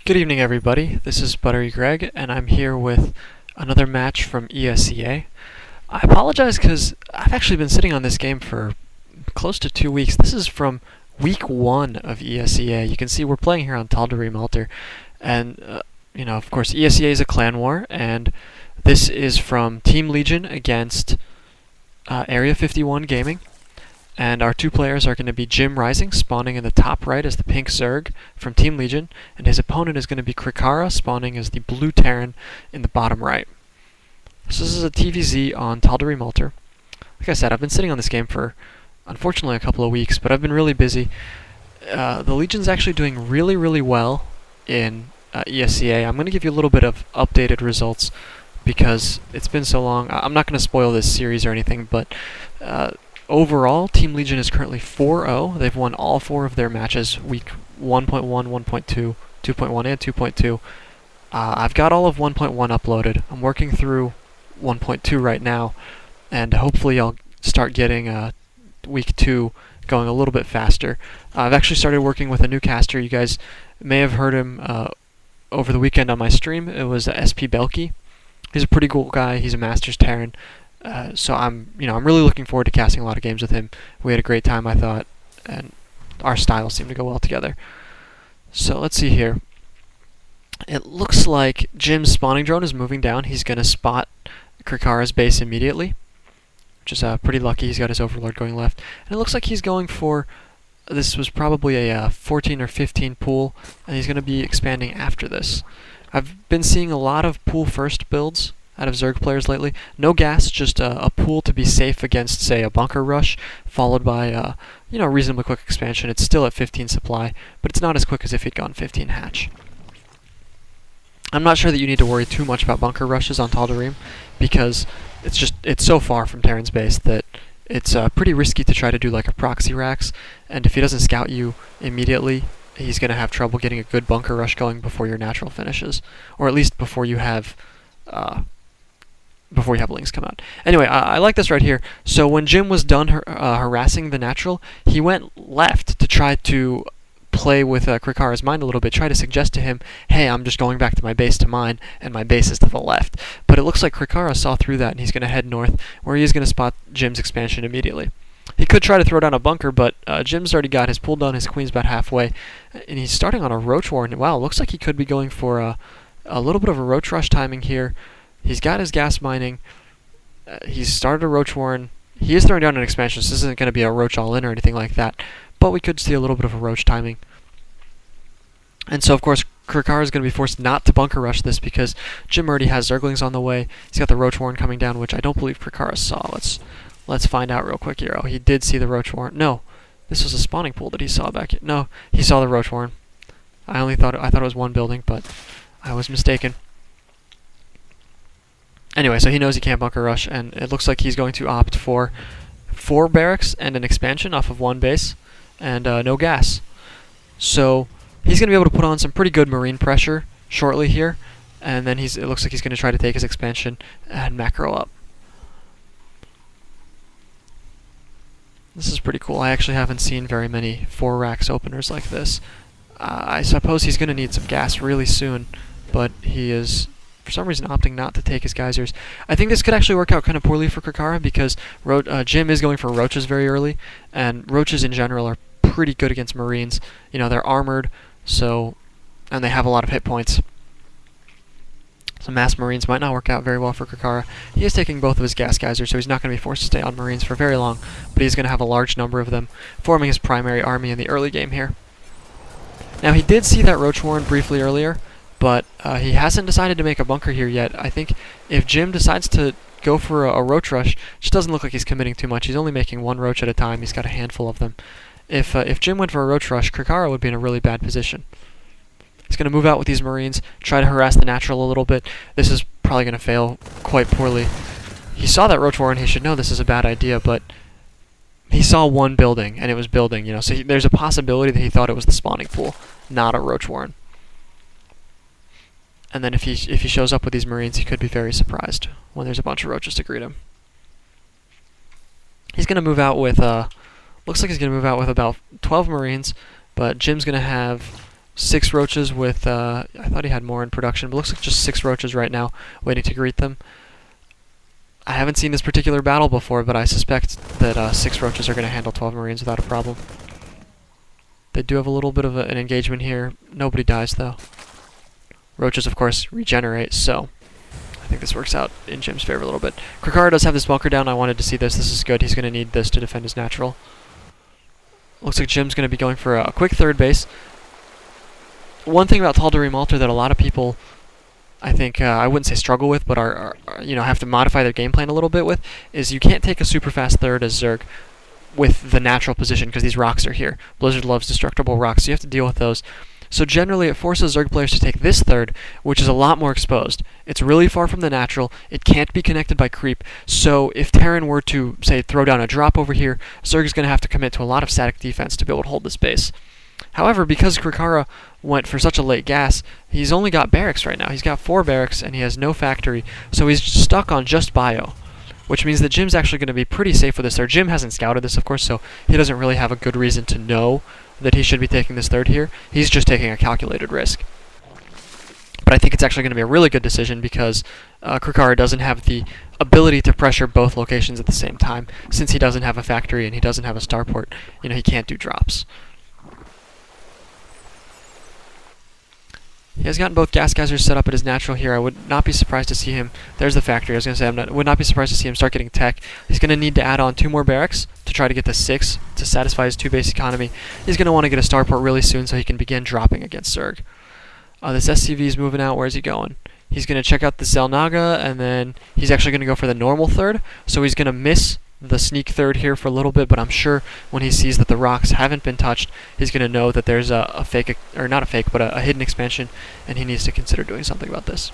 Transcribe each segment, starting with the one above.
Good evening, everybody. This is ButteryGreg, and I'm here with another match from ESEA. I apologize because I've actually been sitting on this game for close to 2 weeks. This is from week 1 of ESEA. You can see we're playing here on Tal'darim Altar, and of course, ESEA is a clan war, and this is from Team Legion against Area 51 Gaming. And our two players are going to be JimRiSiNg, spawning in the top right as the pink Zerg from Team Legion, and his opponent is going to be Krikara, spawning as the blue Terran in the bottom right. So this is a TVZ on Tal'darim Altar. Like I said, I've been sitting on this game for, unfortunately, a couple of weeks, but I've been really busy. The Legion's actually doing really well in ESEA. I'm going to give you a little bit of updated results because it's been so long. I'm not going to spoil this series or anything, but overall, Team Legion is currently 4-0. They've won all 4 of their matches, week 1.1, 1.2, 2.1, and 2.2. I've got all of 1.1 uploaded. I'm working through 1.2 right now, and hopefully I'll start getting week 2 going a little bit faster. I've actually started working with a new caster. You guys may have heard him over the weekend on my stream. It was SP Belky. He's a pretty cool guy. He's a Masters Terran. So I'm really looking forward to casting a lot of games with him. We had a great time, I thought, and our styles seem to go well together. So let's see here. It looks like Jim's spawning drone is moving down. He's going to spot Krikara's base immediately, which is pretty lucky. He's got his Overlord going left. And it looks like he's going for, this was probably a 14 or 15 pool, and he's going to be expanding after this. I've been seeing a lot of pool first builds out of Zerg players lately. No gas, just a pool to be safe against, say, a bunker rush, followed by reasonably quick expansion. It's still at 15 supply, but it's not as quick as if he'd gone 15 hatch. I'm not sure that you need to worry too much about bunker rushes on Tal'darim, because it's so far from Terran's base that it's pretty risky to try to do like a proxy racks, and if he doesn't scout you immediately, he's going to have trouble getting a good bunker rush going before your natural finishes, or at least before you have links come out. Anyway, I like this right here. So when Jim was done harassing the natural, he went left to try to play with Krikara's mind a little bit, try to suggest to him, hey, I'm just going back to my base to mine, and my base is to the left. But it looks like Krikara saw through that, and he's going to head north, where he is going to spot Jim's expansion immediately. He could try to throw down a bunker, but Jim's already got his pool done, his queen's about halfway, and he's starting on a roach war. And wow, looks like he could be going for a little bit of a roach rush timing here. He's got his gas mining. He's started a roach warren. He is throwing down an expansion, so this isn't going to be a roach all-in or anything like that. But we could see a little bit of a roach timing. And so, of course, Krikara is going to be forced not to bunker rush this because Jim already has Zerglings on the way. He's got the roach warren coming down, which I don't believe Krikara saw. Let's find out real quick here. Oh, he did see the roach warren. No, this was a spawning pool that he saw back here. No, he saw the roach warren. I thought it was one building, but I was mistaken. Anyway, so he knows he can't bunker rush, and it looks like he's going to opt for 4 barracks and an expansion off of 1 base, and no gas. So he's going to be able to put on some pretty good marine pressure shortly here, and then it looks like he's going to try to take his expansion and macro up. This is pretty cool. I actually haven't seen very many 4 racks openers like this. I suppose he's going to need some gas really soon, but he is, for some reason, opting not to take his geysers. I think this could actually work out kind of poorly for Krikara because Jim is going for roaches very early, and roaches in general are pretty good against marines. They're armored, and they have a lot of hit points. So mass marines might not work out very well for Krikara. He is taking both of his gas geysers, so he's not going to be forced to stay on marines for very long, but he's going to have a large number of them, forming his primary army in the early game here. Now, he did see that roach warren briefly earlier, but he hasn't decided to make a bunker here yet. I think if Jim decides to go for a roach rush, it just doesn't look like he's committing too much. He's only making 1 roach at a time. He's got a handful of them. If Jim went for a roach rush, Krikara would be in a really bad position. He's going to move out with these marines, try to harass the natural a little bit. This is probably going to fail quite poorly. He saw that roach warren. He should know this is a bad idea, but he saw 1 building, and it was building. So there's a possibility that he thought it was the spawning pool, not a roach warren. And then if he shows up with these marines, he could be very surprised when there's a bunch of roaches to greet him. He's going to move out with, looks like he's going to move out with about 12 marines, but Jim's going to have 6 roaches with, I thought he had more in production, but looks like just 6 roaches right now waiting to greet them. I haven't seen this particular battle before, but I suspect that 6 roaches are going to handle 12 Marines without a problem. They do have a little bit of an engagement here. Nobody dies, though. Roaches, of course, regenerate, so I think this works out in Jim's favor a little bit. Krikara does have this bunker down. I wanted to see this. This is good. He's going to need this to defend his natural. Looks like Jim's going to be going for a quick third base. One thing about Tal'darim Altar that a lot of people, I think, I wouldn't say struggle with, but are have to modify their game plan a little bit with, is you can't take a super fast third as Zerg with the natural position because these rocks are here. Blizzard loves destructible rocks, so you have to deal with those. So generally, it forces Zerg players to take this third, which is a lot more exposed. It's really far from the natural. It can't be connected by creep. So if Terran were to, say, throw down a drop over here, Zerg is going to have to commit to a lot of static defense to be able to hold this base. However, because Krikara went for such a late gas, he's only got barracks right now. He's got 4 barracks, and he has no factory, so he's stuck on just bio, which means that Jim's actually going to be pretty safe with this third. Jim hasn't scouted this, of course, so he doesn't really have a good reason to know that he should be taking this third here. He's just taking a calculated risk. But I think it's actually going to be a really good decision because Krikara doesn't have the ability to pressure both locations at the same time. Since he doesn't have a factory and he doesn't have a starport, he can't do drops. He has gotten both gas geysers set up at his natural here. I would not be surprised to see him. There's the factory. I was going to say, would not be surprised to see him start getting tech. He's going to need to add on 2 more barracks to try to get to 6 to satisfy his 2-base economy. He's going to want to get a starport really soon so he can begin dropping against Zerg. This SCV is moving out. Where's he going? He's going to check out the Zelnaga, and then he's actually going to go for the normal third. So he's going to miss the sneak third here for a little bit, but I'm sure when he sees that the rocks haven't been touched, he's going to know that there's a fake, or not a fake, but a hidden expansion, and he needs to consider doing something about this.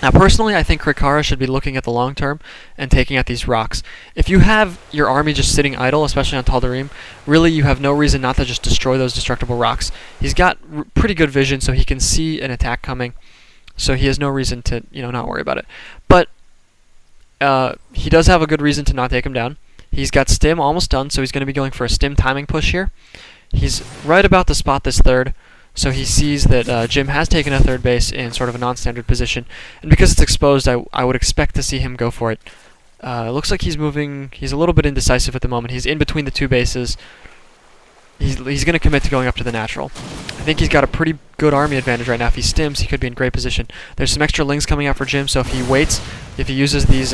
Now, personally, I think Krikara should be looking at the long term and taking out these rocks. If you have your army just sitting idle, especially on Tal'darim, really you have no reason not to just destroy those destructible rocks. He's got pretty good vision, so he can see an attack coming, so he has no reason to not worry about it. But he does have a good reason to not take him down. He's got stim almost done, so he's going to be going for a stim timing push here. He's right about to spot this third, so he sees that Jim has taken a third base in sort of a non-standard position, and because it's exposed, I would expect to see him go for it. It looks like he's moving. He's a little bit indecisive at the moment. He's in between the 2 bases. He's going to commit to going up to the natural. I think he's got a pretty good army advantage right now. If he stims, he could be in great position. There's some extra lings coming out for Jim, so if he waits, if he uses these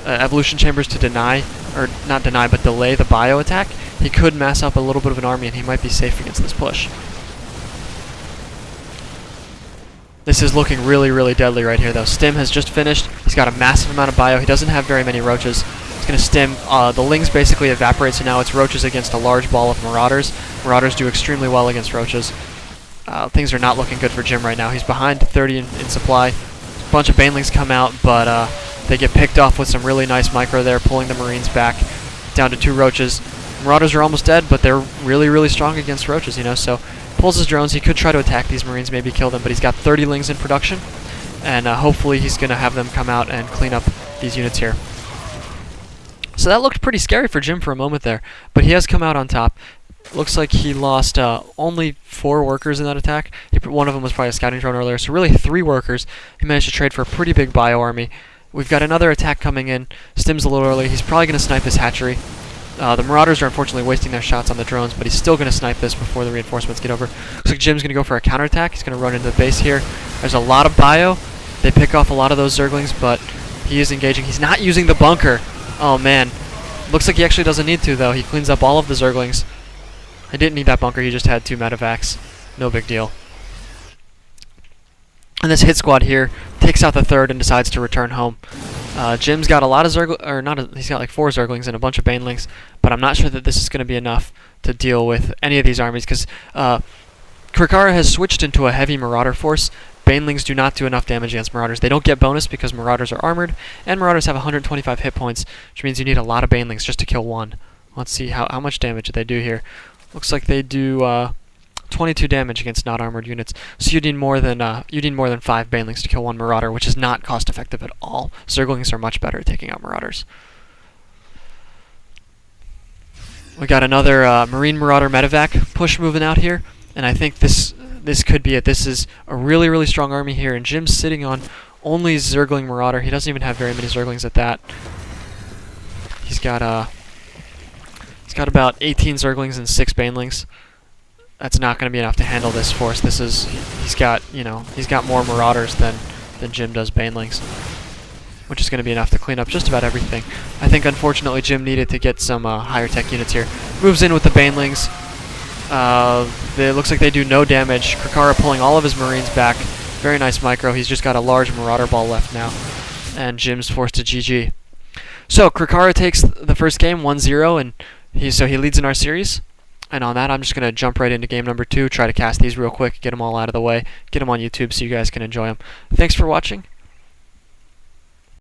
evolution chambers to deny, or not deny, but delay the bio attack, he could mass up a little bit of an army, and he might be safe against this push. This is looking really, really deadly right here, though. Stim has just finished. He's got a massive amount of bio. He doesn't have very many roaches. He's going to stim. The lings basically evaporate, so now it's roaches against a large ball of marauders. Marauders do extremely well against roaches. Things are not looking good for Jim right now. He's behind 30 in supply. A bunch of banelings come out, but they get picked off with some really nice micro there, pulling the Marines back down to 2 roaches. Marauders are almost dead, but they're really, really strong against roaches, so pulls his drones. He could try to attack these Marines, maybe kill them, but he's got 30 lings in production, and hopefully he's going to have them come out and clean up these units here. So that looked pretty scary for Jim for a moment there, but he has come out on top. Looks like he lost only 4 workers in that attack. One of them was probably a scouting drone earlier, so really 3 workers. He managed to trade for a pretty big bio army. We've got another attack coming in. Stim's a little early. He's probably going to snipe this hatchery. The Marauders are unfortunately wasting their shots on the drones, but he's still going to snipe this before the reinforcements get over. Looks like Jim's going to go for a counterattack. He's going to run into the base here. There's a lot of bio. They pick off a lot of those Zerglings, but he is engaging. He's not using the bunker. Oh, man. Looks like he actually doesn't need to, though. He cleans up all of the Zerglings. I didn't need that bunker. He just had 2 medevacs. No big deal. And this hit squad here takes out the third and decides to return home. Jim's got a lot of he's got like 4 Zerglings and a bunch of banelings, but I'm not sure that this is going to be enough to deal with any of these armies, because Krikara has switched into a heavy Marauder force. Banelings do not do enough damage against Marauders. They don't get bonus because Marauders are armored, and Marauders have 125 hit points, which means you need a lot of Banelings just to kill 1. Let's see how much damage do they do here. Looks like they do 22 damage against not armored units. So you need more than 5 Banelings to kill 1 Marauder, which is not cost effective at all. Zerglings are much better at taking out Marauders. We got another Marine Marauder medevac push moving out here. And I think this could be it. This is a really, really strong army here, and Jim's sitting on only Zergling Marauder. He doesn't even have very many Zerglings at that. He's got about 18 Zerglings and 6 Banelings. That's not going to be enough to handle this force. He's got more Marauders than Jim does Banelings, which is going to be enough to clean up just about everything. I think unfortunately Jim needed to get some higher tech units here. Moves in with the Banelings. It looks like they do no damage. Krikara pulling all of his Marines back. Very nice micro. He's just got a large Marauder ball left now, and Jim's forced to GG. So Krikara takes the first game 1-0, and he leads in our series. And on that, I'm just going to jump right into game number 2, try to cast these real quick, get them all out of the way, get them on YouTube so you guys can enjoy them. Thanks for watching.